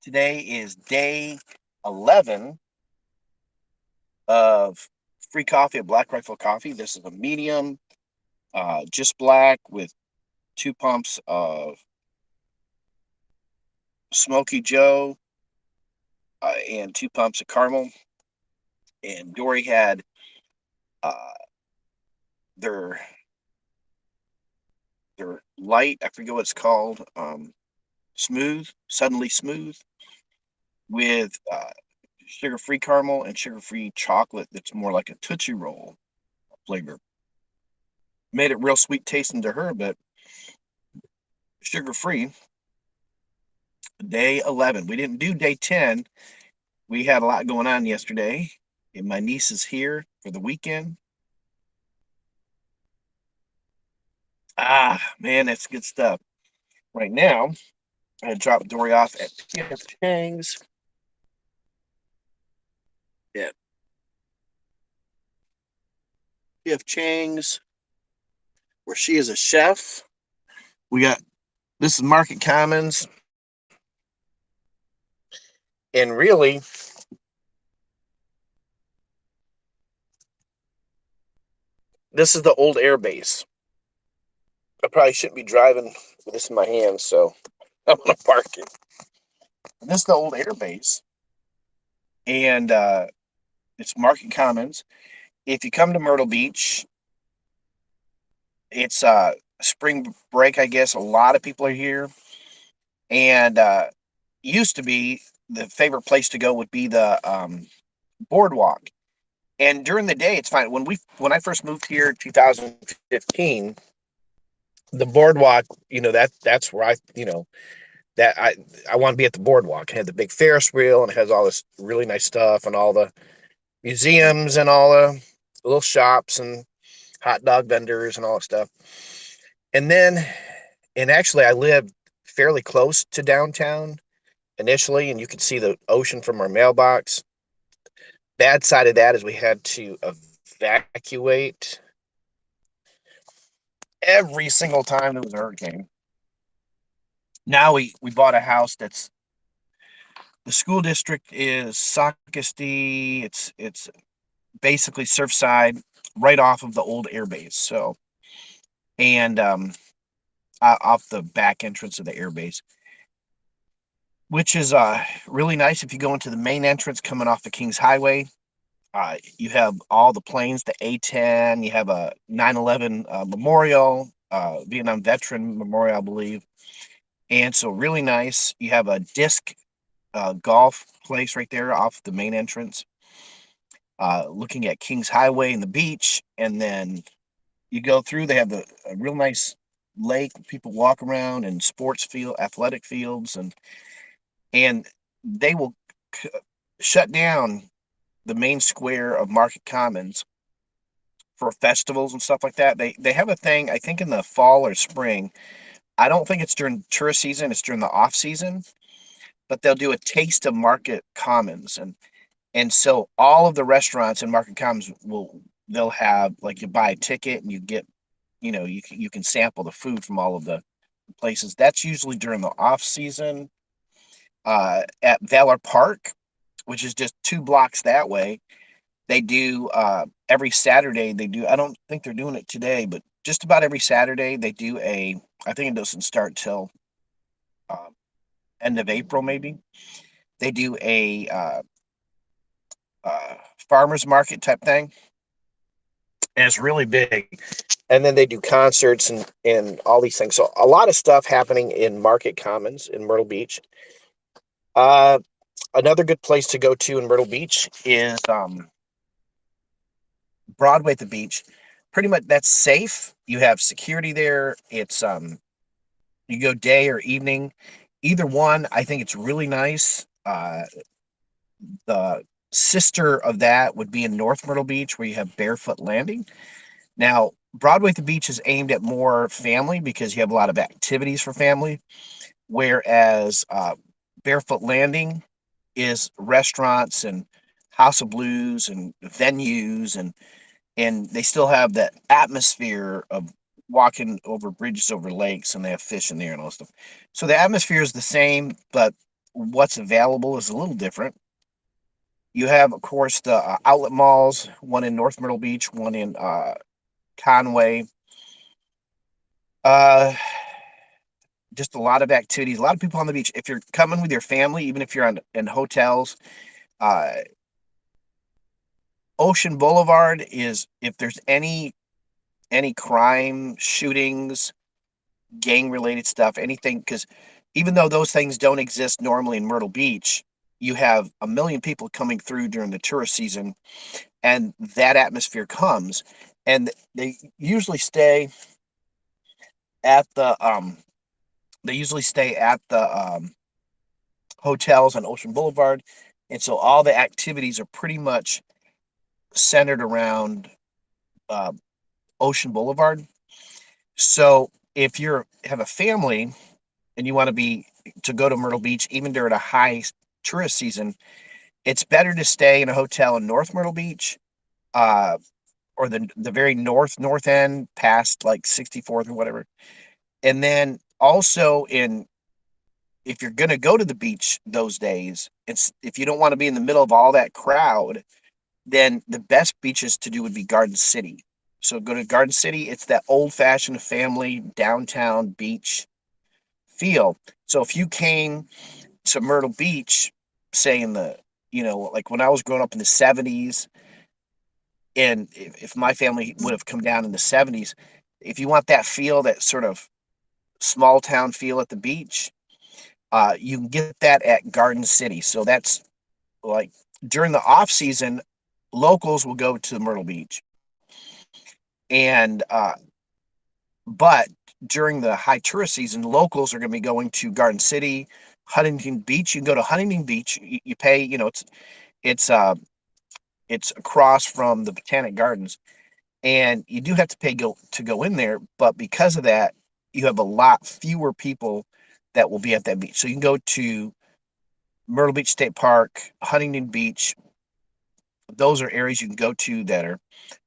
Today is day 11 of free coffee at Black Rifle Coffee. This is a medium, just black with 2 pumps of Smoky Joe and 2 pumps of caramel. And Dory had uh, their their light. I forget what it's called. Smooth, suddenly smooth with sugar-free caramel and sugar-free chocolate. That's more like a Tootsie Roll flavor. Made it real sweet tasting to her, but sugar-free. Day 11. We didn't do day 10. We had a lot going on yesterday. And my niece is here for the weekend. Man, that's good stuff. Right now, I'm going to drop Dory off at P.F. Chang's. Yeah, P.F. Chang's, where she is a chef. We got this is Market Commons. And really, this is the old air base. I probably shouldn't be driving with this in my hands, so I'm going to park it. This is the old air base. And it's Market Commons. If you come to Myrtle Beach, it's spring break, I guess. A lot of people are here, and used to be the favorite place to go would be the boardwalk. And during the day, it's fine. When I first moved here in 2015, the boardwalk, that's where that I want to be at the boardwalk. It had the big Ferris wheel and it has all this really nice stuff and all the museums and all the little shops and hot dog vendors and all that stuff. And then, and actually, I lived fairly close to downtown initially, and you could see the ocean from our mailbox. Bad side of that is we had to evacuate every single time there was a hurricane. Now we bought a house that's the school district is Socastee. It's basically Surfside, right off of the old airbase. So and off the back entrance of the airbase, which is really nice. If you go into the main entrance coming off the Kings Highway, you have all the planes, the A-10. You have a 9/11 memorial, Vietnam veteran memorial, I believe. And so really nice. You have a disc golf place right there off the main entrance, looking at Kings Highway and the beach. And then you go through. They have a real nice lake. People walk around and sports field, athletic fields, and they will c- shut down the main square of Market Commons for festivals and stuff like that. They have a thing, I think in the fall or spring. I don't think it's during tourist season, it's during the off season, but they'll do a taste of Market Commons, and so all of the restaurants in Market Commons they'll have, like, you buy a ticket and you get, you can sample the food from all of the places. That's usually during the off season. At Valor Park, which is just 2 blocks that way, they do every Saturday. They do. I don't think they're doing it today, but just about every Saturday they do a. I think it doesn't start till uh, end of April, maybe. They do a uh, farmers market type thing, and it's really big. And then they do concerts and all these things. So a lot of stuff happening in Market Commons in Myrtle Beach. Uh, Another good place to go to in Myrtle Beach is Broadway at the beach. Pretty much that's safe. You have security there. It's you go day or evening. Either one, I think it's really nice. The sister of that would be in North Myrtle Beach, where you have Barefoot Landing. Now, Broadway at the beach is aimed at more family because you have a lot of activities for family, whereas Barefoot Landing is restaurants and House of Blues and venues, and they still have that atmosphere of walking over bridges over lakes, and they have fish in there and all that stuff. So the atmosphere is the same, but what's available is a little different. You have, of course, the outlet malls, one in North Myrtle Beach, one in Conway. Uh, just a lot of activities, a lot of people on the beach. If you're coming with your family, even if you're in hotels, uh, Ocean Boulevard is, if there's any crime, shootings, gang related stuff, anything, because even though those things don't exist normally in Myrtle Beach, you have a million people coming through during the tourist season, and that atmosphere comes, and usually stay at the um they usually stay at the hotels on Ocean Boulevard, and so all the activities are pretty much centered around uh, Ocean Boulevard. So if you have a family and you want to go to Myrtle Beach, even during a high tourist season, it's better to stay in a hotel in North Myrtle Beach, uh, or the very north end, past like 64th or whatever. And then also, in if you're going to go to the beach those days, it's if you don't want to be in the middle of all that crowd, then the best beaches to do would be Garden City. So go to Garden City. It's that old fashioned family downtown beach feel. So if you came to Myrtle Beach, say in the, like when I was growing up in the 70s, and if my family would have come down in the 70s, if you want that feel, that sort of small town feel at the beach, you can get that at Garden City. So that's like during the off season, locals will go to Myrtle Beach, and but during the high tourist season, locals are going to be going to Garden City, Huntington Beach. You can go to Huntington Beach. You pay, it's uh it's across from the Botanic Gardens, and you do have to pay to go in there. But because of that, you have a lot fewer people that will be at that beach. So you can go to Myrtle Beach State Park, Huntington Beach. Those are areas you can go to that are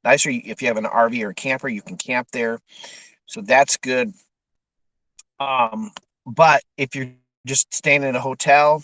nicer. If you have an RV or a camper, you can camp there. So that's good. Um, but if you're just staying in a hotel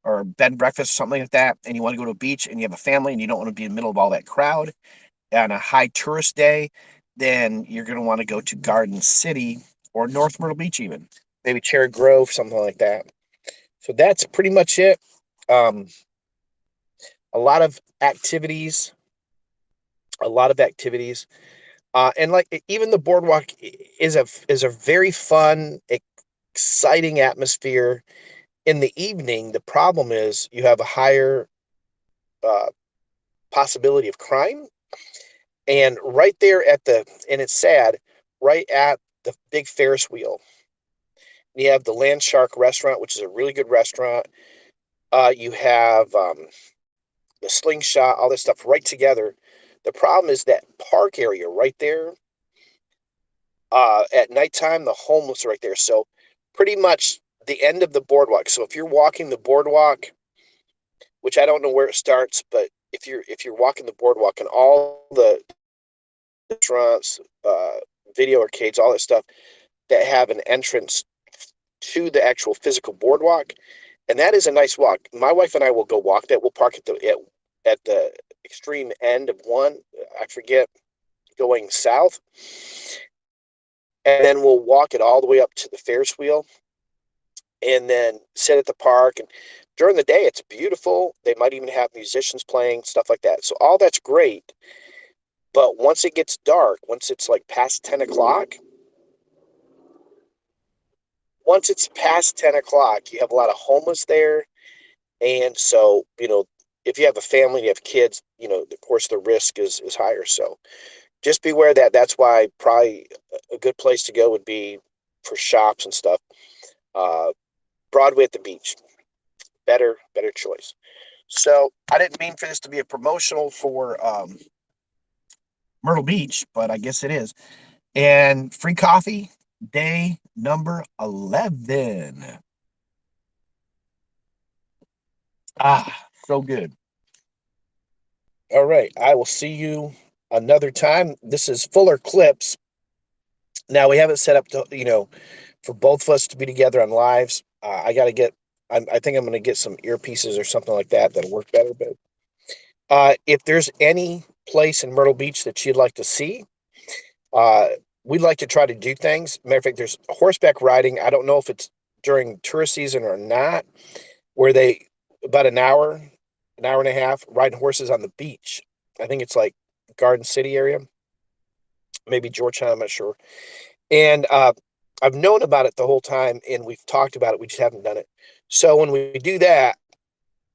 or bed and breakfast, something like that, and you want to go to a beach and you have a family and you don't want to be in the middle of all that crowd on a high tourist day, then you're going to want to go to Garden City or North Myrtle Beach, even maybe Cherry Grove, something like that. So that's pretty much it. Um, a lot of activities, a lot of activities, and like even the boardwalk is a very fun, exciting atmosphere in the evening. The problem is you have a higher uh, possibility of crime, and right there and it's sad, right at the big Ferris wheel, you have the Land Shark restaurant, which is a really good restaurant. You have the Slingshot, all this stuff right together. The problem is that park area right there. At nighttime, the homeless are right there. So pretty much the end of the boardwalk. So if you're walking the boardwalk, which I don't know where it starts, but if you're walking the boardwalk, and all the restaurants, video arcades, all that stuff that have an entrance to the actual physical boardwalk, and that is a nice walk. My wife and I will go walk that. We'll park at the extreme end of one. I forget, going south, and then we'll walk it all the way up to the Ferris wheel, and then sit at the park. And during the day, it's beautiful. They might even have musicians playing, stuff like that. So all that's great. But once it gets dark, once it's like past 10 o'clock, you have a lot of homeless there. And so, if you have a family, you have kids, of course, the risk is higher. So just beware that. That's why probably a good place to go would be for shops and stuff. Uh, Broadway at the beach, better choice. So I didn't mean for this to be a promotional for Myrtle Beach, but I guess it is. And free coffee, day number 11. So good. All right. I will see you another time. This is Fuller Clips. Now, we have it set up to, for both of us to be together on lives. I got to get I think I'm going to get some earpieces or something like that that'll work better. But if there's any place in Myrtle Beach that you'd like to see, uh, we'd like to try to do things. Matter of fact, there's horseback riding. I don't know if it's during tourist season or not, where they about an hour and a half riding horses on the beach. I think it's like Garden City area, maybe Georgetown. I'm not sure. And I've known about it the whole time, and we've talked about it. We just haven't done it. So when we do that,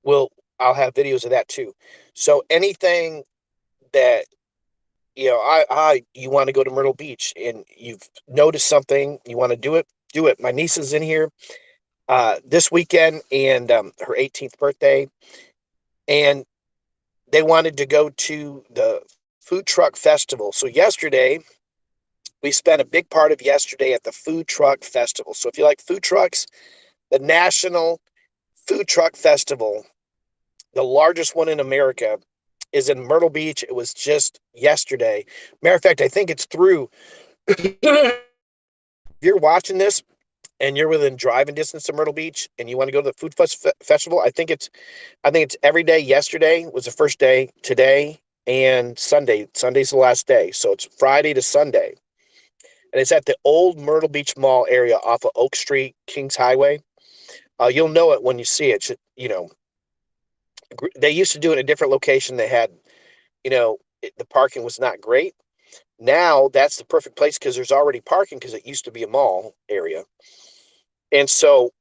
we'll I'll have videos of that too. So anything that you want to go to Myrtle Beach and you've noticed something, you want to do it, do it. My niece is in here this weekend and her 18th birthday, and they wanted to go to the food truck festival. So yesterday, we spent a big part of yesterday at the food truck festival. So if you like food trucks, the National Food Truck Festival, the largest one in America, is in Myrtle Beach. It was just yesterday. Matter of fact, I think it's through. If you're watching this and you're within driving distance of Myrtle Beach and you want to go to the festival, I think it's every day. Yesterday was the first day. Today and Sunday. Sunday's the last day. So it's Friday to Sunday. And it's at the old Myrtle Beach Mall area off of Oak Street, Kings Highway. You'll know it when you see it. They used to do it in a different location. They had, the parking was not great. Now that's the perfect place because there's already parking because it used to be a mall area. And so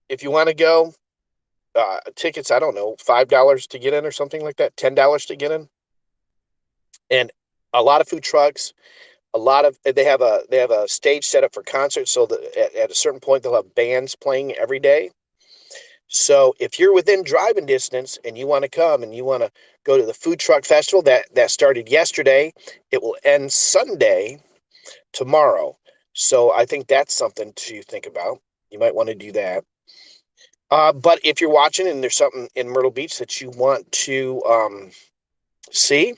if you want to go, tickets, I don't know, $5 to get in or something like that, $10 to get in. And a lot of food trucks, they have a stage set up for concerts. So that at a certain point, they'll have bands playing every day. So if you're within driving distance and you want to come and you want to go to the food truck festival that started yesterday, it will end Sunday tomorrow. So I think that's something to think about. You might want to do that. But if you're watching and there's something in Myrtle Beach that you want to see,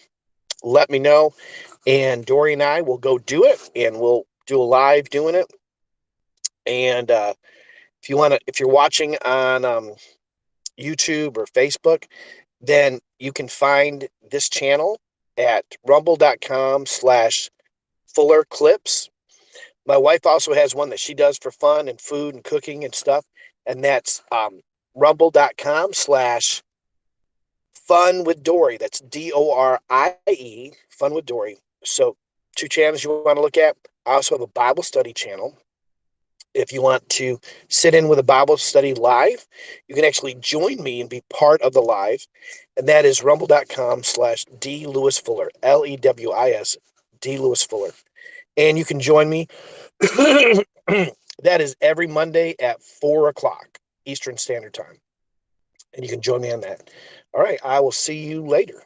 let me know. And Dory and I will go do it, and we'll do a live doing it. And if you're watching on YouTube or Facebook, then you can find this channel at rumble.com/Fuller Clips. My wife also has one that she does for fun and food and cooking and stuff. And that's rumble.com/Fun with Dory. That's DORIE, Fun with Dory. So 2 channels you want to look at. I also have a Bible study channel. If you want to sit in with a Bible study live, you can actually join me and be part of the live. And that is rumble.com/D Lewis Fuller, LEWIS, D Lewis Fuller. And you can join me. That is every Monday at 4:00 Eastern Standard Time. And you can join me on that. All right. I will see you later.